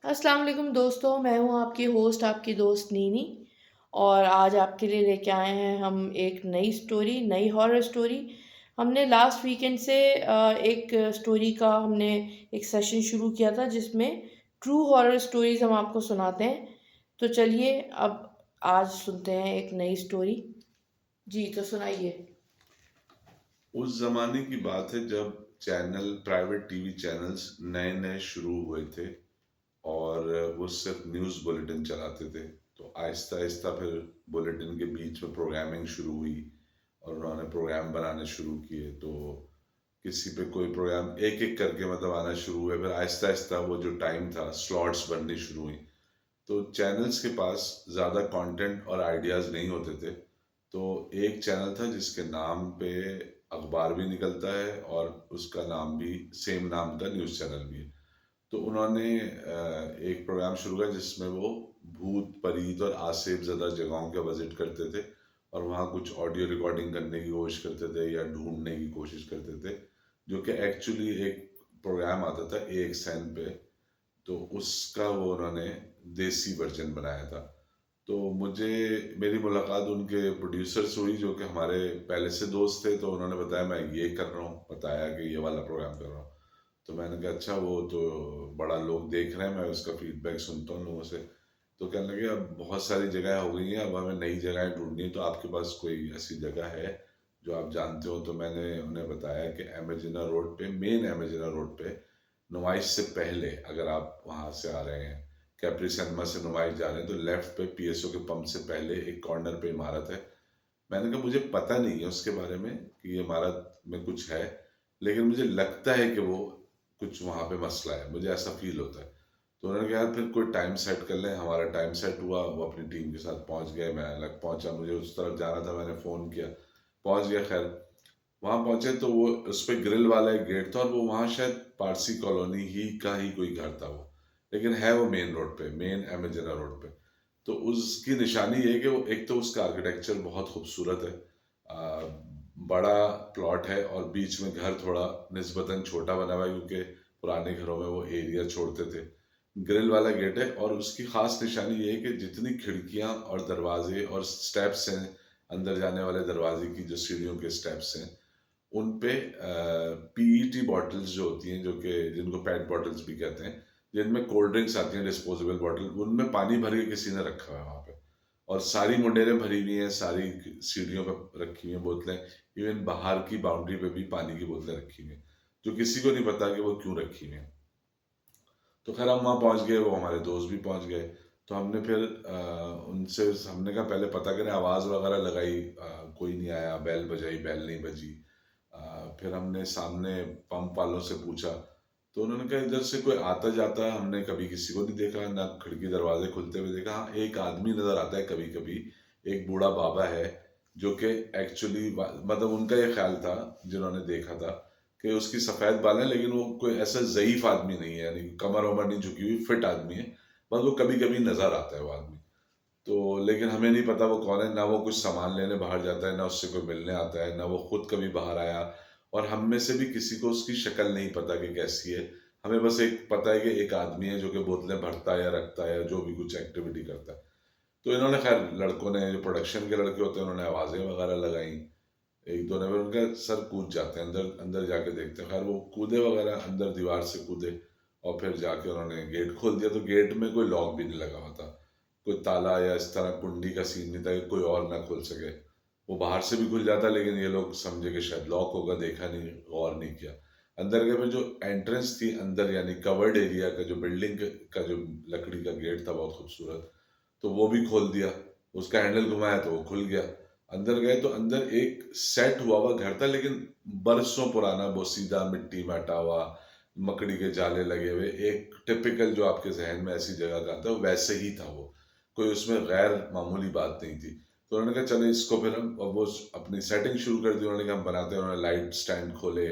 अस्सलाम वालेकुम दोस्तों, मैं हूँ आपकी होस्ट, आपकी दोस्त नीनी। और आज आपके लिए लेके आए हैं हम एक नई स्टोरी, नई हॉरर स्टोरी। हमने लास्ट वीकेंड से एक स्टोरी का हमने एक सेशन शुरू किया था जिसमें ट्रू हॉरर स्टोरीज हम आपको सुनाते हैं। तो चलिए अब आज सुनते हैं एक नई स्टोरी। जी तो सुनाइए। उस जमाने की बात है जब चैनल प्राइवेट टीवी चैनल्स नए नए शुरू हुए थे और वो सिर्फ न्यूज़ बुलेटिन चलाते थे। तो आहिस्ता आहिस्ता फिर बुलेटिन के बीच में प्रोग्रामिंग शुरू हुई और उन्होंने प्रोग्राम बनाने शुरू किए। तो किसी पे कोई प्रोग्राम एक एक करके मतलब आना शुरू हुए, फिर आहिस्ता आहिस्ता वो जो टाइम था स्लॉट्स बननी शुरू हुई। तो चैनल्स के पास ज़्यादा कंटेंट और आइडियाज़ नहीं होते थे। तो एक चैनल था जिसके नाम पे अखबार भी निकलता है और उसका नाम भी सेम नाम का न्यूज़ चैनल भी है। तो उन्होंने एक प्रोग्राम शुरू किया जिसमें वो भूत परीत और आसेब ज़दा जगहों का विजिट करते थे और वहाँ कुछ ऑडियो रिकॉर्डिंग करने की कोशिश करते थे या ढूंढने की कोशिश करते थे, जो कि एक्चुअली एक प्रोग्राम आता था AXN पे। तो उसका वो उन्होंने देसी वर्जन बनाया था। तो मुझे मेरी मुलाकात उनके प्रोड्यूसर से हुई जो कि हमारे पहले से दोस्त थे। तो उन्होंने बताया मैं ये कर रहा हूँ, बताया कि ये वाला प्रोग्राम कर रहा हूँ। तो मैंने कहा अच्छा, वो तो बड़ा लोग देख रहे हैं, मैं उसका फीडबैक सुनता हूँ लोगों से। तो कहने लगे अब बहुत सारी जगह हो गई हैं, अब हमें नई जगह ढूंढनी है, तो आपके पास कोई ऐसी जगह है जो आप जानते हो? तो मैंने उन्हें बताया कि एमेजिना रोड पे, मेन एमेजिना रोड पे, नुमाइश से पहले अगर आप वहाँ से आ रहे हैं, कैप्री सिनेमा से नुमाइश जा रहे हैं, तो लेफ्ट पे PSO के पंप से पहले एक कॉर्नर पे इमारत है। मैंने कहा मुझे पता नहीं है उसके बारे में कि ये इमारत में कुछ है, लेकिन मुझे लगता है कि वो कुछ वहाँ पे मसला है, मुझे ऐसा फील होता है। तो उन्होंने कहा यार फिर कोई टाइम सेट कर लें। हमारा टाइम सेट हुआ, वो अपनी टीम के साथ पहुंच गए, मैं अलग पहुंचा, मुझे उस तरफ जाना था, मैंने फ़ोन किया, पहुंच गया। खैर वहां पहुंचे तो वो उस पे ग्रिल वाला एक गेट था और वो वहां शायद पारसी कॉलोनी ही का ही कोई घर था वो, लेकिन है वो मेन रोड पे, मेन एमेजना रोड पे। तो उसकी निशानी ये है कि वो एक तो उसका आर्किटेक्चर बहुत खूबसूरत है। आ, बड़ा प्लॉट है और बीच में घर थोड़ा निस्बतन छोटा बना हुआ है क्योंकि पुराने घरों में वो एरिया छोड़ते थे। ग्रिल वाला गेट है और उसकी खास निशानी ये है कि जितनी खिड़कियां और दरवाजे और स्टेप्स हैं, अंदर जाने वाले दरवाजे की जो सीढ़ियों के स्टेप्स हैं, उन पे PET बॉटल्स जो होती हैं, जो कि जिनको पेट बॉटल्स भी कहते हैं, जिनमें कोल्ड ड्रिंक्स आती हैं, डिस्पोजेबल बॉटल, उनमें पानी भर के किसी ने रखा हुआ है वहाँ पे। और सारी मुंडेरें भरी हुई हैं, सारी सीढ़ियों पर रखी हुई हैं बोतलें। इवन बाहर की बाउंड्री पे भी पानी की बोतलें रखी हुई हैं, जो किसी को नहीं पता कि वो क्यों रखी हुई हैं। तो खैर हम वहाँ पहुँच गए, वो हमारे दोस्त भी पहुँच गए। तो हमने फिर उनसे हमने कहा पहले पता करें, आवाज़ वगैरह लगाई, कोई नहीं आया, बेल बजाई, बेल नहीं बजी। फिर हमने सामने पंप वालों से पूछा, तो उन्होंने कहा इधर से कोई आता जाता है, हमने कभी किसी को नहीं देखा, ना खिड़की दरवाजे खुलते हुए देखा। हाँ, एक आदमी नजर आता है कभी कभी, एक बूढ़ा बाबा है, जो कि एक्चुअली मतलब उनका ये ख्याल था, जिन्होंने देखा था, कि उसकी सफेद बाल है, लेकिन वो कोई ऐसा ज़ईफ आदमी नहीं है, यानी कमर वमर नहीं झुकी हुई, फिट आदमी है। बस वो कभी कभी नजर आता है वो आदमी। तो लेकिन हमें नहीं पता वो कौन है, ना वो कुछ सामान लेने बाहर जाता है, ना उससे कोई मिलने आता है, ना वो खुद कभी बाहर आया। और हम में से भी किसी को उसकी शक्ल नहीं पता कि कैसी है। हमें बस एक पता है कि एक आदमी है जो कि बोतलें भरता है या रखता है या जो भी कुछ एक्टिविटी करता है। तो इन्होंने, खैर लड़कों ने, जो प्रोडक्शन के लड़के होते हैं, उन्होंने आवाज़ें वगैरह लगाई। एक दो ने, फिर उनका सर कूद जाते हैं अंदर, अंदर जाके देखते हैं। खैर वो कूदे वगैरह अंदर, दीवार से कूदे, और फिर जाके उन्होंने गेट खोल दिया। तो गेट में कोई लॉक भी नहीं लगा हुआ था, कोई ताला या इस तरह कुंडी का सीन नहीं था कि कोई और ना खोल सके। वो बाहर से भी खुल जाता, लेकिन ये लोग समझे कि शायद लॉक होगा, देखा नहीं, गौर नहीं किया। अंदर गए, फिर जो एंट्रेंस थी अंदर, यानी कवर्ड एरिया का, जो बिल्डिंग का जो लकड़ी का गेट था बहुत खूबसूरत, तो वो भी खोल दिया। उसका हैंडल घुमाया तो वो खुल गया। अंदर गए तो अंदर एक सेट हुआ हुआ घर था, लेकिन बरसों पुराना, बोसीदा मिट्टी में हटा हुआ, मकड़ी के जाले लगे हुए, एक टिपिकल जो आपके जहन में ऐसी जगह का था वैसे ही था वो। कोई उसमें गैर मामूली बात नहीं थी। तो उन्होंने कहा चलो इसको फिर हम, अब वो अपनी सेटिंग शुरू कर दी। उन्होंने कहा हम बनाते हैं। उन्होंने लाइट स्टैंड खोले,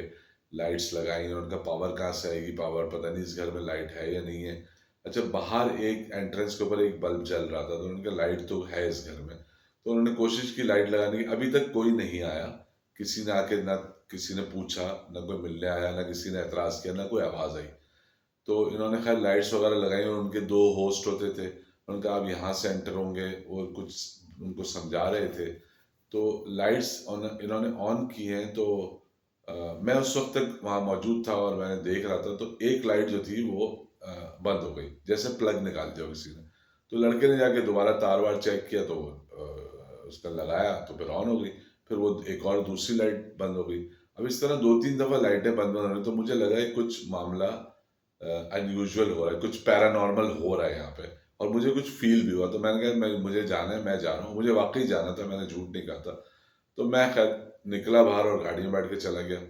लाइट्स लगाई। उनका पावर कहाँ से आएगी, पावर पता नहीं इस घर में लाइट है या नहीं है। अच्छा, बाहर एक एंट्रेंस के ऊपर एक बल्ब जल रहा था, तो उन्होंने कहा लाइट तो है इस घर में। तो उन्होंने कोशिश की लाइट लगाने की, अभी तक कोई नहीं आया। किसी ने आके, ना किसी ने पूछा, ना कोई मिलने आया, ना किसी ने एतराज किया, ना कोई आवाज आई। तो इन्होंने खैर लाइट्स वगैरह लगाई और उनके 2 होस्ट होते थे। उन्होंने कहा आप यहाँ से एंटर होंगे, वो कुछ उनको समझा रहे थे। तो लाइट्स इन्होंने ऑन की हैं, तो मैं उस वक्त तक वहाँ मौजूद था और मैंने देख रहा था, तो एक लाइट जो थी वो बंद हो गई, जैसे प्लग निकाल दिया किसी ने। तो लड़के ने जाके दोबारा तार वार चेक किया, तो उसका लगाया तो फिर ऑन हो गई। फिर वो एक और दूसरी लाइट बंद हो गई। अब इस तरह 2-3 दफा लाइटें बंद हो रही, तो मुझे लगा है कुछ मामला अनयूजुअल हो रहा है, कुछ पैरानॉर्मल हो रहा है यहाँ पे। और मुझे कुछ फील भी हुआ, तो मैंने कहा मुझे जाना है, मैं जा रहा हूँ। मुझे वाकई जाना था, मैंने झूठ नहीं कहा था। तो मैं खैर निकला बाहर और गाड़ी में बैठ के चला गया।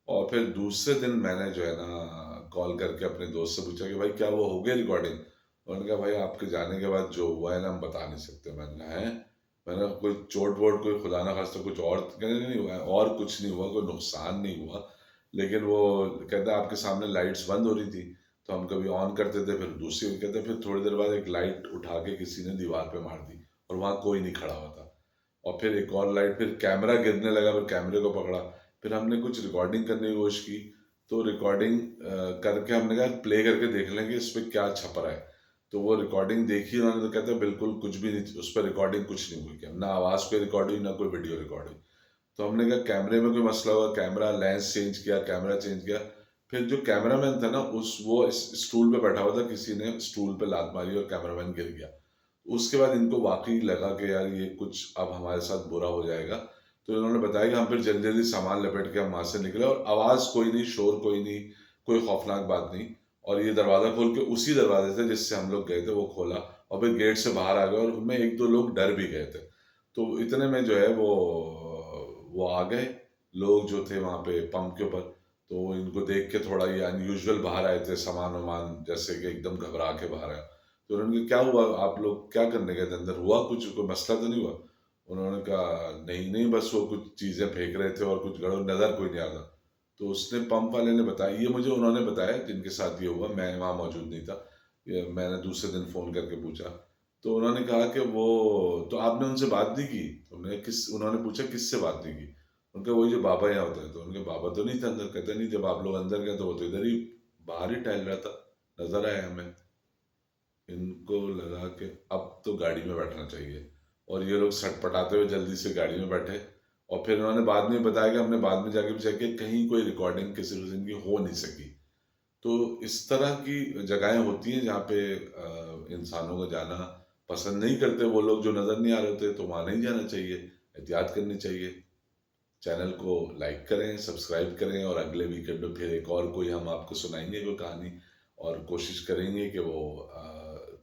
और फिर दूसरे दिन मैंने जो है ना कॉल करके अपने दोस्त से पूछा कि भाई क्या वो हो गई रिकॉर्डिंग। उन्होंने कहा भाई आपके जाने के बाद जो हुआ है ना हम बता नहीं सकते। मैंने कहा है, मैंने कहा कोई चोट वोट, कोई खुदा ना खास्ता कुछ और, कहने नहीं हुआ है और कुछ नहीं हुआ, कोई नुकसान नहीं हुआ। लेकिन वो कहता है आपके सामने लाइट्स बंद हो रही थी, तो हम कभी ऑन करते थे, फिर दूसरी कहते फिर थोड़ी देर बाद एक लाइट उठा के किसी ने दीवार पे मार दी और वहां कोई नहीं खड़ा हुआ था। और फिर एक और लाइट, फिर कैमरा गिरने लगा, फिर कैमरे को पकड़ा। फिर हमने कुछ रिकॉर्डिंग करने की कोशिश की, तो रिकॉर्डिंग करके हमने कहा प्ले करके देख लें कि इस पर क्या छप रहा है। तो वो रिकॉर्डिंग देखी उन्होंने, तो कहते हैं बिल्कुल कुछ भी नहीं, उस पर रिकॉर्डिंग कुछ नहीं हुई, क्या ना आवाज़ पे रिकॉर्ड हुई ना कोई वीडियो रिकॉर्ड हुई। तो हमने कहा कैमरे में कोई मसला हुआ, कैमरा लेंस चेंज किया, कैमरा चेंज किया। फिर जो कैमरामैन था ना, उस वो इस स्टूल पे बैठा हुआ था, किसी ने स्टूल पे लात मारी और कैमरामैन गिर गया। उसके बाद इनको वाकई लगा कि यार ये कुछ अब हमारे साथ बुरा हो जाएगा। तो इन्होंने बताया कि हम फिर जल्दी जल्दी सामान लपेट के हम वहां से निकले, और आवाज कोई नहीं, शोर कोई नहीं, कोई खौफनाक बात नहीं। और ये दरवाजा खोल के उसी दरवाजे से जिससे हम लोग गए थे वो खोला, और फिर गेट से बाहर आ गए, और उनमें एक दो लोग डर भी गए थे। तो इतने में जो है वो आ गए, लोग जो थे वहां पे पंप के ऊपर। तो इनको देख के थोड़ा ये अनयूजुअल बाहर आए थे, सामान वामान जैसे कि एकदम घबरा के बाहर आया। तो उन्होंने कहा क्या हुआ, आप लोग क्या करने गए थे अंदर, हुआ कुछ, कोई मसला तो नहीं हुआ। उन्होंने कहा नहीं नहीं, बस वो कुछ चीजें फेंक रहे थे और कुछ गड़बड़, नजर कोई नहीं आ रहा। तो उसने पंप वाले ने बताया, ये मुझे उन्होंने बताया जिनके साथ ये हुआ, मैं वहां मौजूद नहीं था। ये मैंने दूसरे दिन फोन करके पूछा। तो उन्होंने कहा कि वो, तो आपने उनसे बात नहीं की। तो उन्होंने पूछा किससे बात नहीं की। उनका वही जो बाबा यहाँ होता है। तो उनके बाबा तो नहीं था अंदर। कहते नहीं, जब आप लोग अंदर गए तो वो तो इधर ही बाहर ही टहल रहा था, नजर आया हमें। इनको लगा कि अब तो गाड़ी में बैठना चाहिए, और ये लोग सटपटाते हुए जल्दी से गाड़ी में बैठे। और फिर उन्होंने बाद में बताया कि हमने बाद में जाके भी चेक किया, कहीं कोई रिकॉर्डिंग किसी रिजन की हो नहीं सकी। तो इस तरह की जगहें होती हैं जहाँ पे इंसानों को जाना पसंद नहीं करते वो लोग जो नज़र नहीं आ रहे होते, तो वहाँ नहीं जाना चाहिए, एहतियात करनी चाहिए। चैनल को लाइक करें, सब्सक्राइब करें, और अगले वीकेंड में फिर एक और कोई हम आपको सुनाएंगे कोई कहानी, और कोशिश करेंगे कि वो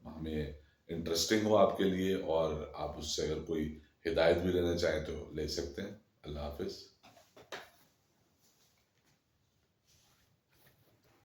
हमें इंटरेस्टिंग हो आपके लिए, और आप उससे अगर कोई हिदायत भी लेना चाहें तो ले सकते हैं। अल्लाह हाफिज़।